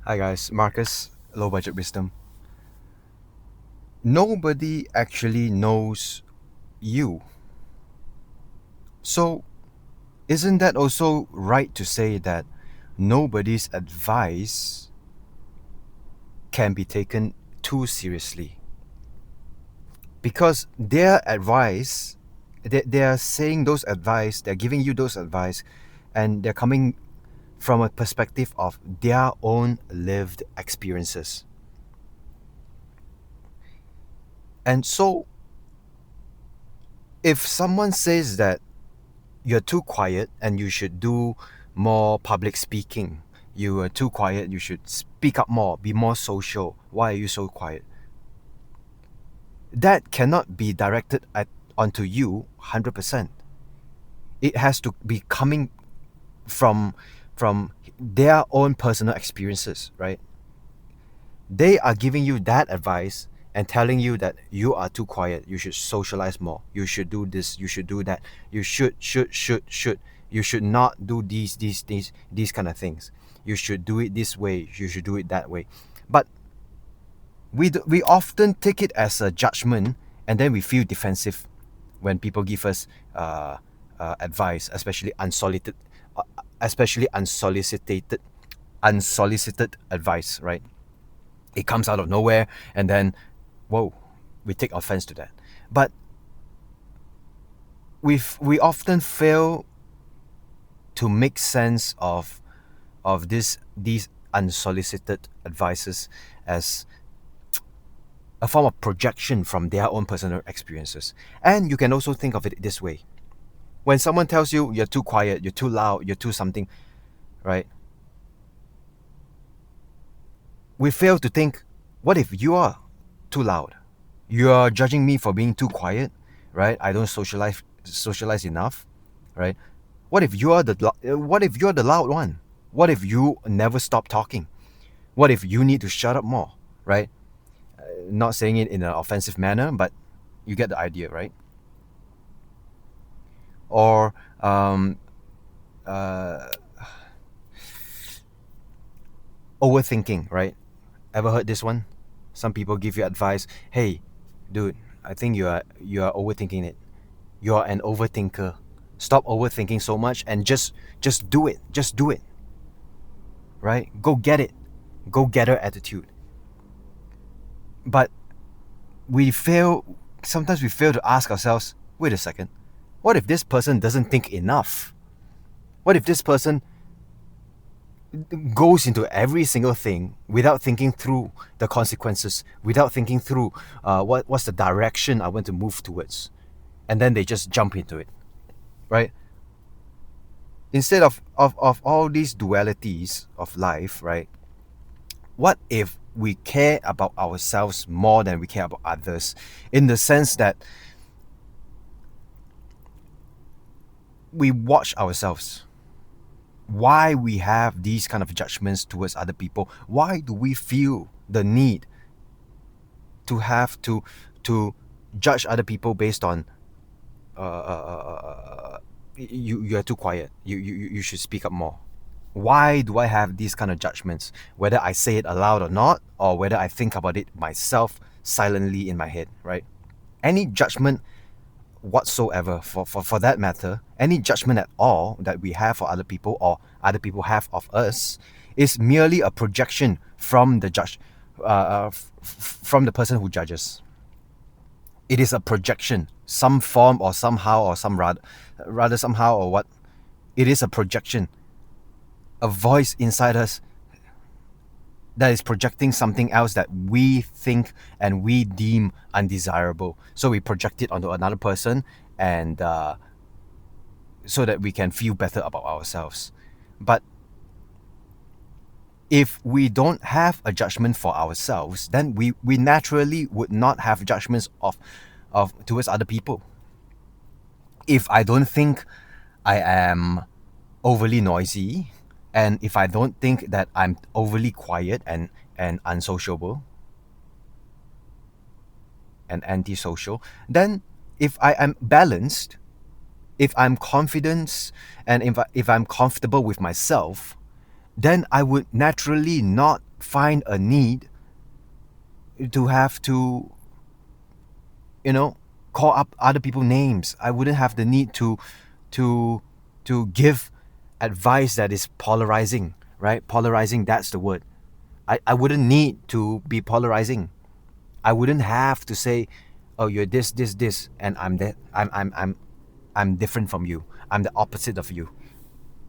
Hi guys, Marcus, Low Budget Wisdom. Nobody actually knows you. So, isn't that also right to say that nobody's advice can be taken too seriously? Because their advice, they are saying those advice, they're giving you those advice, and they're coming from a perspective of their own lived experiences. And so, if someone says that you're too quiet and you should do more public speaking. You are too quiet, you should speak up more, be more social. Why are you so quiet? That cannot be directed onto you 100%. It has to be coming from their own personal experiences, right? They are giving you that advice and telling you that you are too quiet, you should socialize more, you should do this, you should do that, you should, you should not do these kind of things, you should do it this way, you should do it that way. But we often take it as a judgment, and then we feel defensive when people give us advice, especially unsolicited advice, right? It comes out of nowhere, and then whoa, we take offense to that. But we often fail to make sense of these unsolicited advices as a form of projection from their own personal experiences. And you can also think of it this way: when someone tells you you're too quiet, you're too loud, you're too something, right? We fail to think, what if you are too loud? You are judging me for being too quiet, right? I don't socialize enough, right? What if you're the loud one? What if you never stop talking? What if you need to shut up more, right? Not saying it in an offensive manner, but you get the idea, right? Or uh, overthinking, right? Ever heard this one? Some people give you advice. Hey, dude, I think you are overthinking it. You're an overthinker. Stop overthinking so much and just do it. Just do it. Right? Go get it. Go getter attitude. But we fail sometimes we fail to ask ourselves, wait a second. What if this person doesn't think enough? What if this person goes into every single thing without thinking through the consequences, without thinking through what's the direction I want to move towards, and then they just jump into it, right? Instead of all these dualities of life, right? What if we care about ourselves more than we care about others, in the sense that we watch ourselves? Why we have these kind of judgments towards other people? Why do we feel the need to have to judge other people based on you are too quiet, you should speak up more? Why do I have these kind of judgments, whether I say it aloud or not, or whether I think about it myself silently in my head, right? Any judgment whatsoever, for that matter, any judgment at all that we have for other people or other people have of us, is merely a projection from the judge, from the person who judges. It is a projection, some form or somehow or some rather somehow or what. It is a projection, a voice inside us that is projecting something else that we think and we deem undesirable. So we project it onto another person, and so that we can feel better about ourselves. But if we don't have a judgment for ourselves, then we naturally would not have judgments of towards other people. If I don't think I am overly noisy, and if I don't think that I'm overly quiet and unsociable and antisocial, then if I am balanced, if I'm confident, and if I'm comfortable with myself, then I would naturally not find a need to have to, you know, call up other people's names. I wouldn't have the need to to give advice that is polarizing, right? Polarizing, that's the word. I wouldn't need to be polarizing. I wouldn't have to say, oh, you're this, and I'm that. I'm different from you. I'm the opposite of you.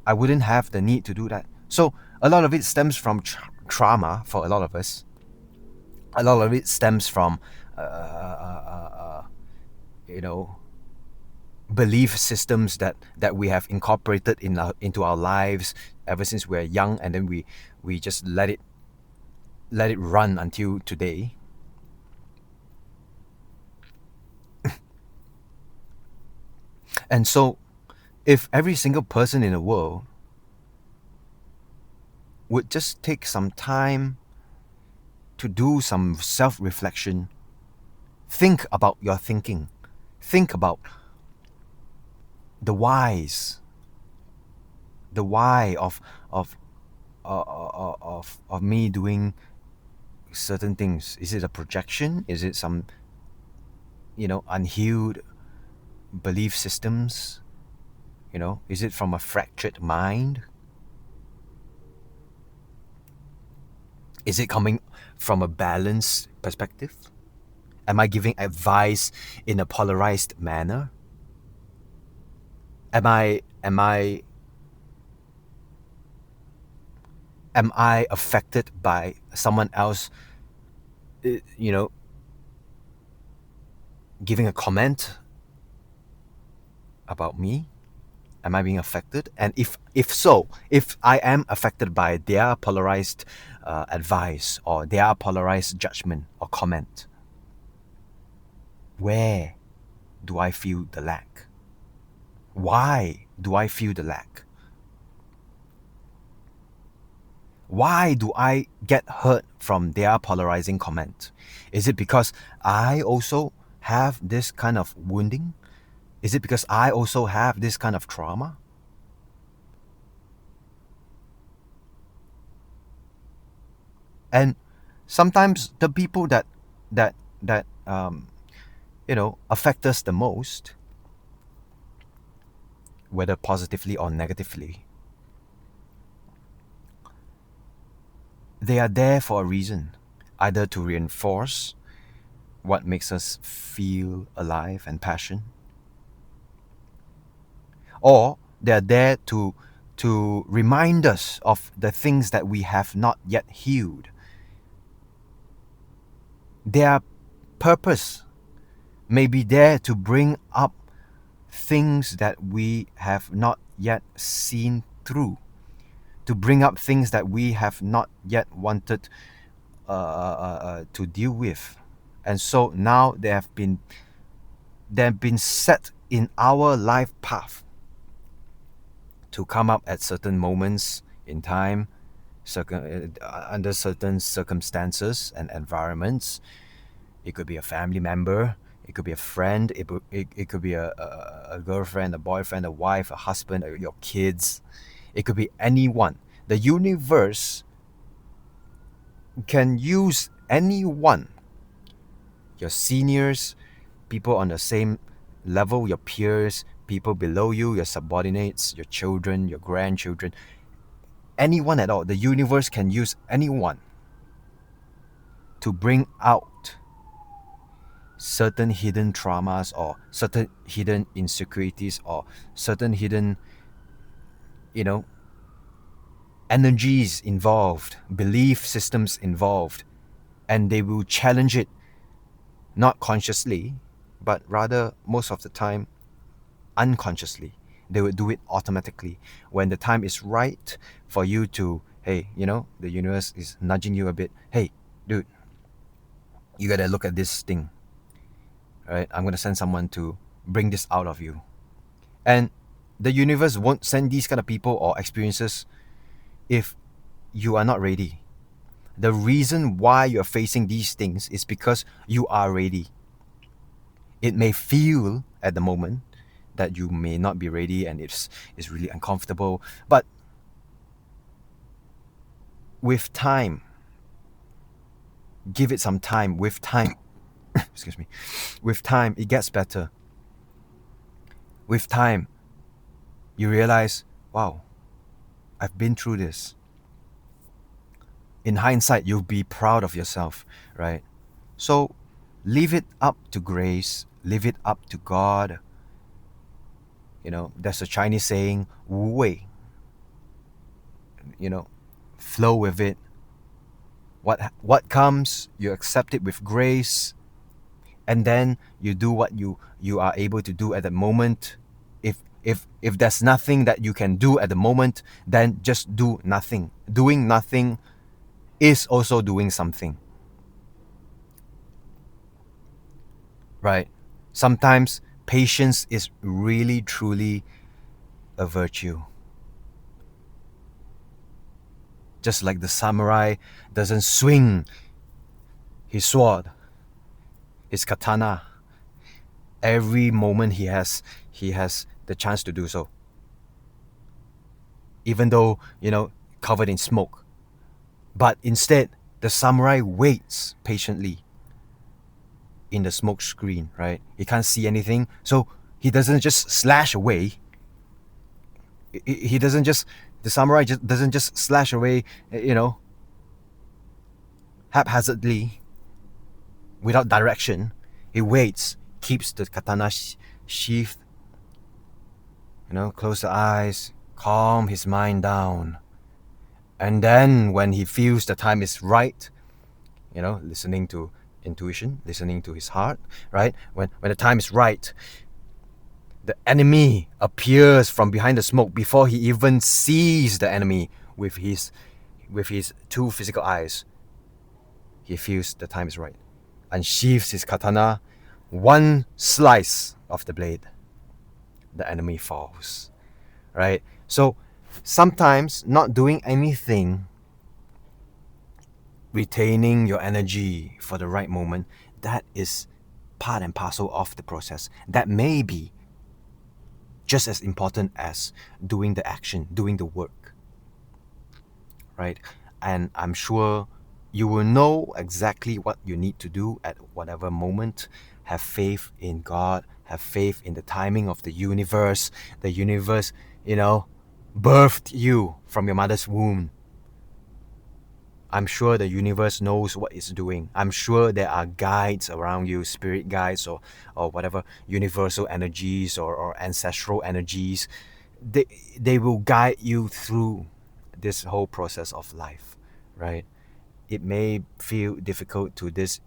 I wouldn't have the need to do that. So a lot of it stems from trauma for a lot of us. A lot of it stems from, you know, belief systems that we have incorporated into our lives ever since we're young, and then we just let it run until today. And so, if every single person in the world would just take some time to do some self-reflection, think about your thinking, think about the whys, the why of me doing certain things. Is it a projection? Is it some, unhealed belief systems? Is it from a fractured mind? Is it coming from a balanced perspective? Am I giving advice in a polarized manner? Am I affected by someone else, you know, giving a comment about me? Am I being affected? And if so, if I am affected by their polarized advice or their polarized judgment or comment, where do I feel the lack? Why do I feel the lack? Why do I get hurt from their polarizing comment? Is it because I also have this kind of wounding? Is it because I also have this kind of trauma? And sometimes the people that affect us the most, whether positively or negatively, they are there for a reason, either to reinforce what makes us feel alive and passion, or they're there to remind us of the things that we have not yet healed. Their purpose may be there to bring up things that we have not yet seen through, to bring up things that we have not yet wanted to deal with. And so now they have been set in our life path to come up at certain moments in time, under certain circumstances and environments. It could be a family member, it could be a friend, it could be a girlfriend, a boyfriend, a wife, a husband, your kids. It could be anyone. The universe can use anyone. Your seniors, people on the same level, your peers, people below you, your subordinates, your children, your grandchildren, anyone at all. The universe can use anyone to bring out certain hidden traumas or certain hidden insecurities or certain hidden, energies involved, belief systems involved, and they will challenge it, not consciously, but rather most of the time unconsciously. They would do it automatically when the time is right for you to, hey, the universe is nudging you a bit. Hey, dude, you gotta look at this thing. Right? I'm gonna send someone to bring this out of you. And the universe won't send these kind of people or experiences if you are not ready. The reason why you're facing these things is because you are ready. It may feel at the moment that you may not be ready and it's really uncomfortable, but with time, Give it some time. With time, excuse me, with time, it gets better. With time, you realize, wow, I've been through this. In hindsight, you'll be proud of yourself, right? So leave it up to grace, leave it up to God. There's a Chinese saying, Wu Wei, you know, flow with it. What comes, you accept it with grace, and then you do what you are able to do at the moment. If there's nothing that you can do at the moment, then just do nothing. Doing nothing is also doing something, right? Sometimes patience is really truly a virtue. Just like the samurai doesn't swing his sword, his katana, every moment he has the chance to do so, even though covered in smoke. But instead, the samurai waits patiently in the smoke screen, right? He can't see anything, so he doesn't just slash away. He doesn't just the samurai just doesn't just slash away, haphazardly, without direction. He waits, keeps the katana sheathed, close the eyes, calm his mind down. And then when he feels the time is right, listening to intuition, listening to his heart, right? When the time is right, the enemy appears from behind the smoke before he even sees the enemy with his two physical eyes. He feels the time is right, unsheathes his katana, one slice of the blade, the enemy falls, right? So sometimes not doing anything, retaining your energy for the right moment, that is part and parcel of the process. That may be just as important as doing the action, doing the work, right? And I'm sure you will know exactly what you need to do at whatever moment. Have faith in God, have faith in the timing of the universe. The universe, birthed you from your mother's womb. I'm sure the universe knows what it's doing. I'm sure there are guides around you, spirit guides or whatever, universal energies or ancestral energies. They will guide you through this whole process of life, right? It may feel difficult to this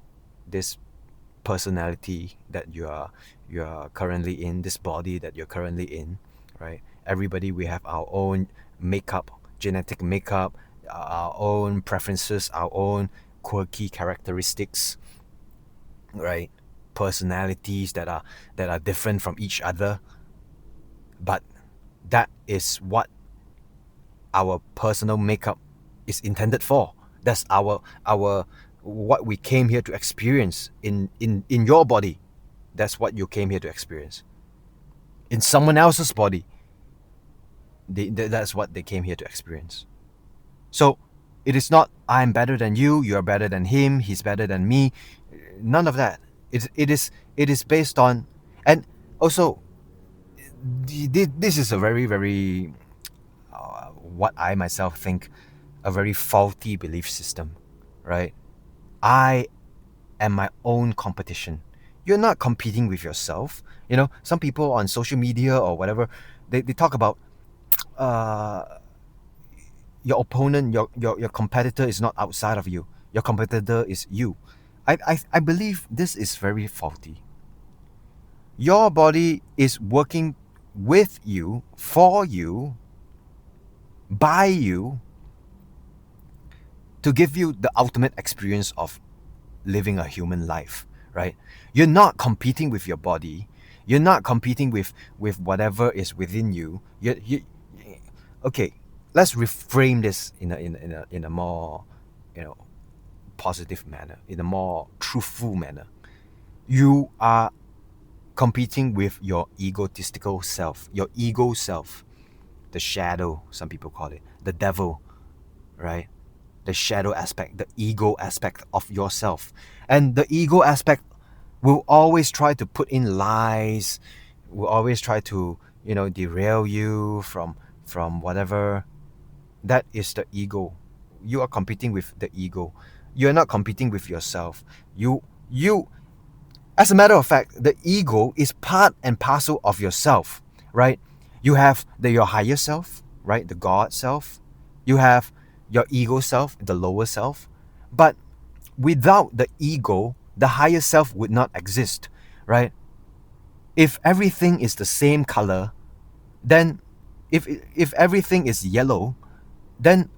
personality that you are currently in, this body that you're currently in, right? Everybody, we have our own makeup, genetic makeup, our own preferences, our own quirky characteristics, right? Personalities that are different from each other. But that is what our personal makeup is intended for. That's our what we came here to experience in your body. That's what you came here to experience. In someone else's body, that's what they came here to experience. So it is not I'm better than you are better than him, he's better than me. None of that. It is based on, and also this is a very, very what I myself think a very faulty belief system, right? I am my own competition. You're not competing with yourself. Some people on social media or whatever, they talk about your opponent, your competitor is not outside of you. Your competitor is you. I believe this is very faulty. Your body is working with you, for you, by you, to give you the ultimate experience of living a human life, right? You're not competing with your body. You're not competing with whatever is within you. Okay, let's reframe this in a more, positive manner, in a more truthful manner. You are competing with your egotistical self, your ego self, the shadow, some people call it, the devil, right? the shadow aspect, the ego aspect of yourself. And the ego aspect will always try to put in lies, will always try to, derail you from whatever. That is the ego. You are competing with the ego. You're not competing with yourself. You As a matter of fact, the ego is part and parcel of yourself, right? You have your higher self, right? The God self. You have your ego self, the lower self. But without the ego, the higher self would not exist, right? If everything is the same color, then if everything is yellow, then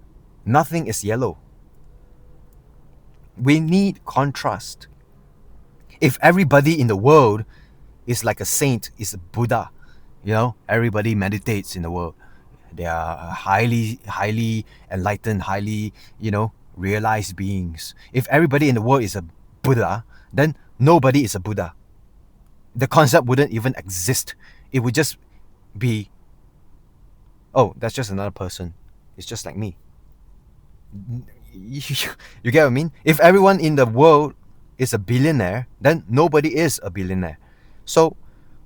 nothing is yellow. We need contrast. If everybody in the world is like a saint, is a Buddha, everybody meditates in the world. They are highly enlightened, highly, realized beings. If everybody in the world is a Buddha, then nobody is a Buddha. The concept wouldn't even exist. It would just be, oh, that's just another person. It's just like me. You get what I mean? If everyone in the world is a billionaire, then nobody is a billionaire. So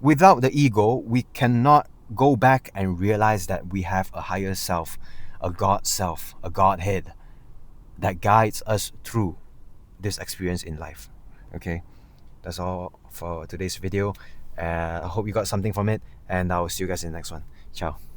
without the ego, we cannot go back and realize that we have a higher self, a God self, a Godhead that guides us through this experience in life. Okay, that's all for today's video. I hope you got something from it, and I will see you guys in the next one. Ciao.